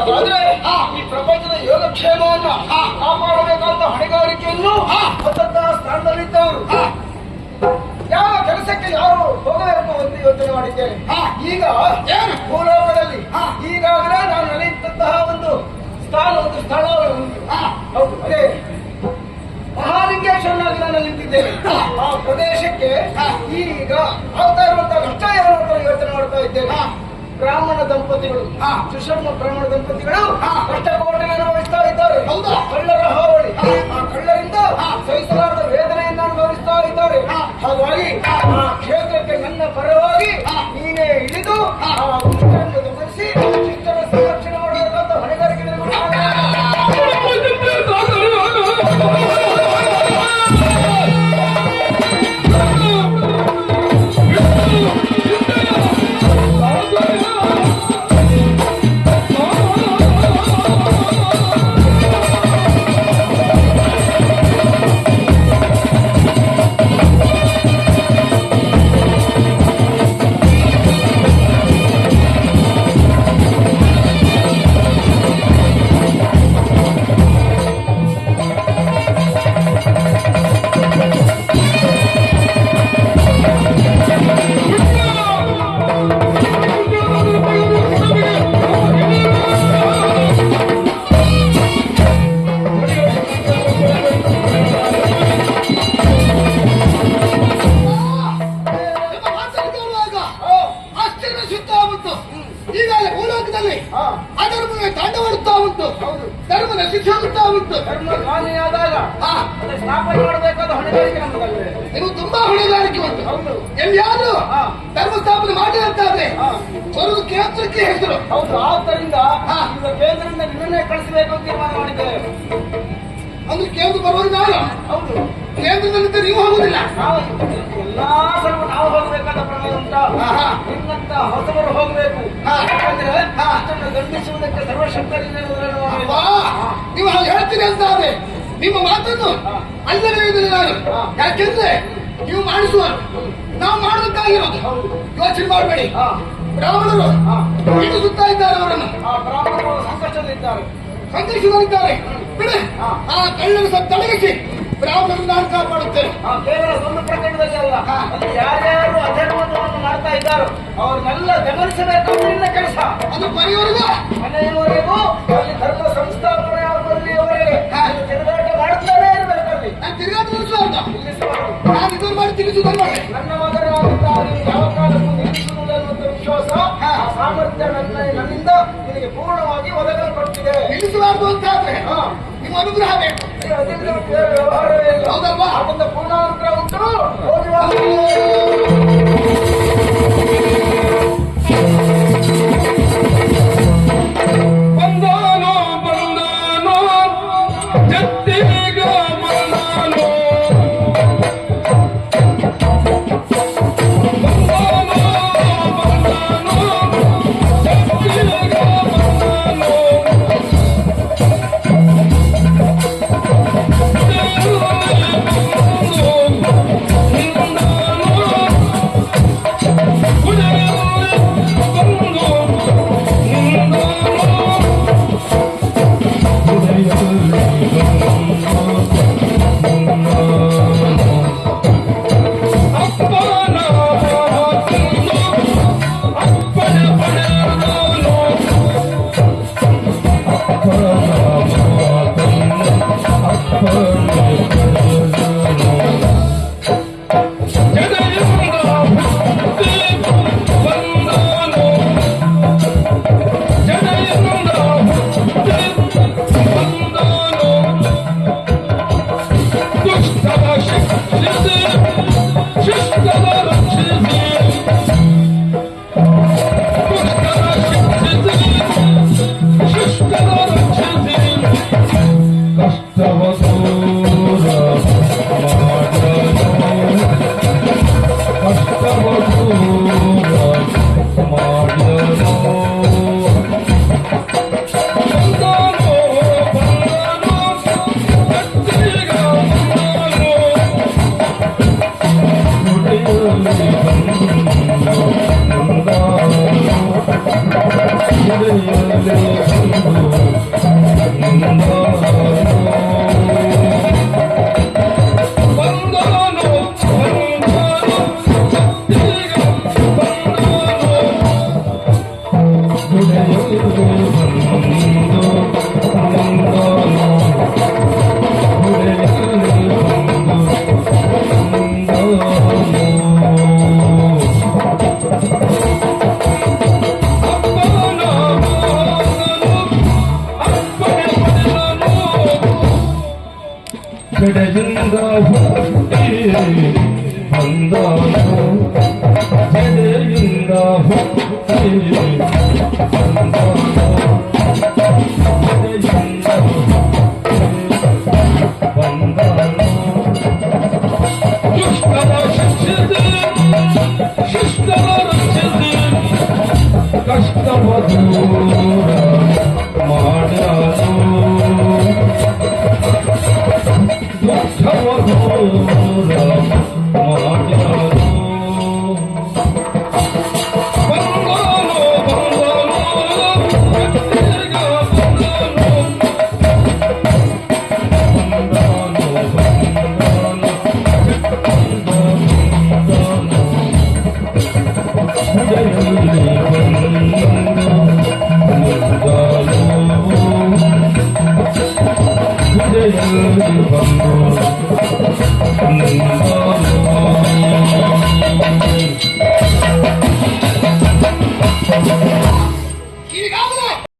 ಹಾಗಾದ್ರೆ ಈ ಪ್ರಪಂಚದ ಯೋಗಕ್ಷೇಮವನ್ನ ಕಾಪಾಡಬೇಕಾದ ಹೊಣೆಗಾರಿಕೆಯನ್ನು ಹೊತ್ತಂತಹ ಸ್ಥಾನದಲ್ಲಿದ್ದವರು ಯಾವ ಕೆಲಸಕ್ಕೆ ಯಾರು ಹೋಗಬೇಕು ಎಂದು ಯೋಚನೆ ಮಾಡಿದ್ದೇನೆ. ಈಗ ಭೂಲೋಕದಲ್ಲಿ ಈಗಾಗಲೇ ನಾನು ನಡೆಯುತ್ತಂತಹ ಒಂದು ಸ್ಥಳ ಹೌದು, ಅದೇ ಮಹಾಲಿಂಗೇಶ್ವರನಾಗಿ ನಾನು ನಿಂತಿದ್ದೇನೆ. ಆ ಪ್ರದೇಶಕ್ಕೆ ಈಗ ಆಗ್ತಾ ಇರುವಂತಹ ಕಷ್ಟ ಯಾವ ಯೋಚನೆ ಮಾಡ್ತಾ ಇದ್ದೇನೆ. ಬ್ರಾಹ್ಮಣ ದಂಪತಿಗಳು, ಸುಷಮ ಬ್ರಾಹ್ಮಣ ದಂಪತಿಗಳು ಕಷ್ಟಕೋಟೆಯನ್ನು ಅನುಭವಿಸ್ತಾ ಇದ್ದಾರೆ. ಹೌದಾ? ಕಳ್ಳರ ಹಾವಳಿ, ಆ ಕಳ್ಳರಿಂದ ಸಹಿಸಲಾರದ ವೇದನೆಯನ್ನು ಅನುಭವಿಸ್ತಾ ಇದ್ದಾರೆ. ಹಾಗಾಗಿ ಆ ಕ್ಷೇತ್ರಕ್ಕೆ ನನ್ನ ಪರವಾಗಿ ನೀನೇ ಇಳಿದು ಆ ದುಷ್ಟರನ್ನು ಗಮನಿಸಿ ಶಿಷ್ಟರ ಸಂರಕ್ಷಣೆ ಮಾಡಬೇಕಂತ ಹೊಣೆಗಾರಿಕೆ ಅಧರ್ಮವೇ ತಾಂಡವಾಡುತ್ತಾ ಉಂಟು. ಧರ್ಮ ನಶಿಸುತ್ತಾ ಉಂಟು. ಧರ್ಮ ಹಾನಿಯಾದಾಗ ಸ್ಥಾಪನೆ ಮಾಡಬೇಕಾದ ಹೊಣೆಗಾರಿಕೆ ನಮ್ಮದಾಗಿದೆ. ಇದು ತುಂಬಾ ಹೊಣೆಗಾರಿಕೆ ಉಂಟು. ಎಲ್ಲಿಯಾದ್ರೂ ಧರ್ಮ ಸ್ಥಾಪನೆ ಮಾಡಿದಂತಾದ್ರೆ ಬರುವುದು ಕೇಂದ್ರಕ್ಕೆ ಹೆಸರು. ಹೌದು, ಆದ್ದರಿಂದ ಈಗ ಕೇಂದ್ರದಿಂದ ನಿನ್ನೆ ಕಳಿಸಬೇಕು ಅಂತ ತೀರ್ಮಾನ ಮಾಡಿದ್ದೇವೆ. ಅಂದ್ರೆ ಕೇಂದ್ರ ಬರುವುದು ನಾನು. ಹೌದು, ಕೇಂದ್ರದಲ್ಲಿದ್ದ ನೀವು ಹೋಗುದಿಲ್ಲ. ಎಲ್ಲಾ ಸ್ವಲ್ಪ ನಾವು ಹೋಗಬೇಕಾದ ಪ್ರಮಾಣ ಉಂಟಾ? ನಿನ್ನಂತ ಹೊಸಬರು ಹೋಗಬೇಕು. ಯಾಕಂದ್ರೆ ದಂಡಿಸುವುದಕ್ಕೆ ಸರ್ವಶಕ್ತರಿಂದ ನೀವು ಹಾಗೆ ಹೇಳ್ತೀರಿ ಅಂತ ಆದ್ರೆ ನಿಮ್ಮ ಮಾತನ್ನು ಅಲ್ಲಗಳಿದ್ದೇನೆ ನಾನು. ಯಾಕೆಂದ್ರೆ ನೀವು ಮಾಡಿಸುವರು, ನಾವು ಮಾಡೋದಕ್ಕಾಗಿರೋದು. ಯೋಚನೆ ಮಾಡಬೇಡಿ. ಬ್ರಾಹ್ಮಣರು ಸುತ್ತಾ ಇದ್ದಾರೆ, ಅವರನ್ನು ಬ್ರಾಹ್ಮಣರು ಸಂಕಷ್ಟದಲ್ಲಿದ್ದಾರೆ. ಬಿಡಿ, ಆ ಕಳ್ಳನ ತಡಗಿಸಿ ಬ್ರಾಹ್ಮಣರು ನಾನು ಕಾಪಾಡುತ್ತೇನೆ. ಕೇವಲ ಒಂದು ಪ್ರಕರಣದಲ್ಲಿ ಅಲ್ಲ, ಯಾರ್ಯಾರು ಅಧರ್ಮವನ್ನು ಮಾಡ್ತಾ ಇದ್ದಾರೋ ಅವ್ರನ್ನೆಲ್ಲ ಗಮನಿಸಬೇಕು. ನಿನ್ನ ಕೆಲಸ ಅದು ಮನೆಯವರೆಗೂ ಅಲ್ಲಿ ಧರ್ಮ ಸಂಸ್ಥಾಪನೆ ಆಗುವಲ್ಲಿಯವರೆಗೆ ತಿರುಗಾಟ ಮಾಡುತ್ತಾನೆ ಇರಬೇಕಲ್ಲಿ. ನಾನು ತಿರುಗಾಟ ನಿಲ್ಲಿಸಬಾರದು. ನಾನು ಇದನ್ನು ಮಾಡಿ ತಿಳಿಸುವುದನ್ನು ಮಾಡಿ ನನ್ನ ಮಗನಾಗುತ್ತಾಗಿ ಯಾವ ಕಾಲಕ್ಕೂ ನಿಲ್ಲಿಸುವುದನ್ನುವಂತ ವಿಶ್ವಾಸ, ಸಾಮರ್ಥ್ಯ ನನ್ನಿಂದ ನಿನಗೆ ಪೂರ್ಣವಾಗಿ ಒದಗಲ್ಪಟ್ಟಿದೆ. ನಿಲ್ಲಿಸಬಾರದು ಅಂತ ಆದ್ರೆ ನಿಮ್ಮ ಅನುಗ್ರಹ ಬೇಕು. ವ್ಯವಹಾರವೇ ಇಲ್ಲ. ಹೌದಲ್ವಾ? ಅದೊಂದು ಪೂರ್ಣ ಅನುಗ್ರಹ ಉಂಟು. ಕಡೆಯಿಂದ ಹುಟ್ಟಿ ಬಂದನು ಜಡೆಯಿಂದ ಹುಟ್ಟಿ ಬಂದನು ಜಡೆಯಿಂದ ಬಂದನು ದುಷ್ಟರ ಶಿಕ್ಷಿಸಿ ಶಿಷ್ಟರ ರಕ್ಷಿಸಿ ಕಷ್ಟವ ದೂರ ಮಾಡನು ದುಃಖವ ದೂರ ಮಾಡನು ಬಂದನು ಬಂದನು